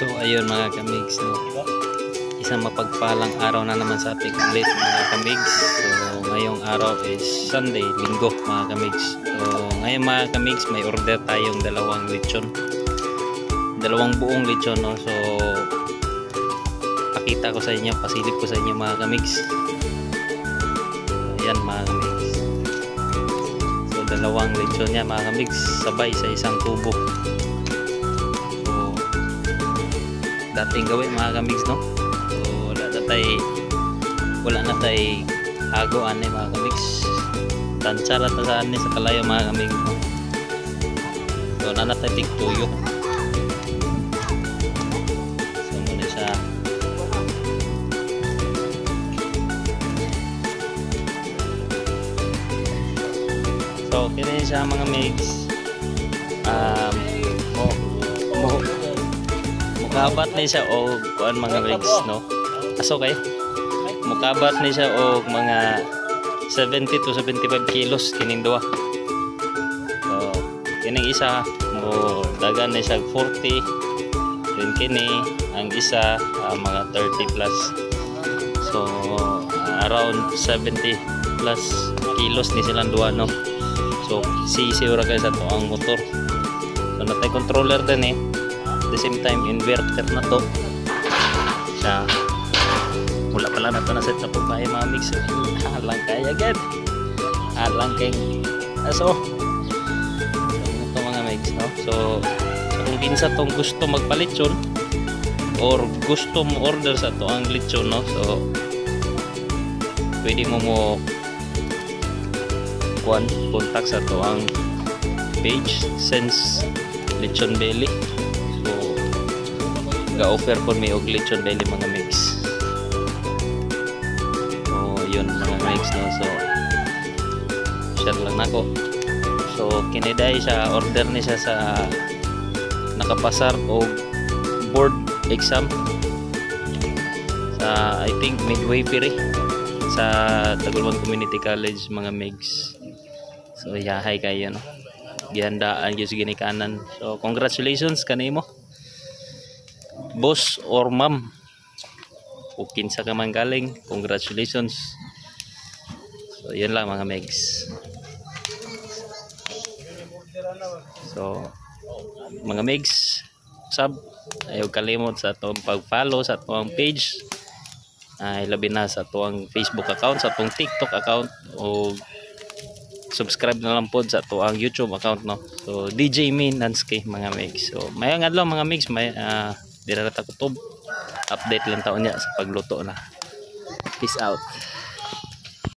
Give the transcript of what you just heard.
So ayun mga kamigs, no? Isang mapagpalang araw na naman sa ating ulit mga kamigs. So ngayong araw is Sunday, Linggo mga kamigs. So ngayon mga kamigs, may order tayong dalawang lechon, dalawang buong lechon, no? So pakita ko sa inyo, pasilip ko sa inyo mga kamigs. Ayan mga kamigs, so dalawang lechon yan mga kamigs, sabay sa isang tubo. Dating gawin mga kamigs, no? So wala na tay agoan ni mga kamigs, tansara ta saan ni sa kalayo mga kamigs, no? So na tay tigtuyok. So muna siya so kini siya mga kamigs. Mukabat ni siya og kuan mga rigs, no? Aso kay mukabat ni siya og mga 70 to 75 kilos kining duha. So kining isa mo dagan ni siya 40, then kini ang isa mga 30 plus. So around 70 plus kilos ni silang duha, no? So sisi ora kay sa to ang motor. So natay controller din the same time inverter na to siya. Wala pala na to na set na po kaya mga mix. Alang kaya agad, alang kay aso ito mga mix, no? So kung kinsa tong gusto magpalitsyon or gusto mo order sa to ang lechon, no? So pwede mo contact sa to ang page Sense Lechon Belly. Ga-offer po may og lechon belly mga mix. So yun mga mix, no? So share lang nako. So kiniday siya, order ni siya sa nakapasar og board exam sa I think Midway Ferry sa Tagulban Community College mga mix. So yahay kayo, no? Gihandaan gyud gini kanan. So congratulations kanimo, boss or ma'am, o kinsa ka man galing, congratulations. So yun lang mga megs. So mga megs, sub, ayaw kalimot sa atong pag-follow sa atong page, ay labi na sa atong Facebook account, sa atong TikTok account, o subscribe na lang po sa atong YouTube account, no? So DJ Minansky mga megs. So mayang adlaw mga megs, may di na takutob, update lang taon niya sa pagluto na. Peace out.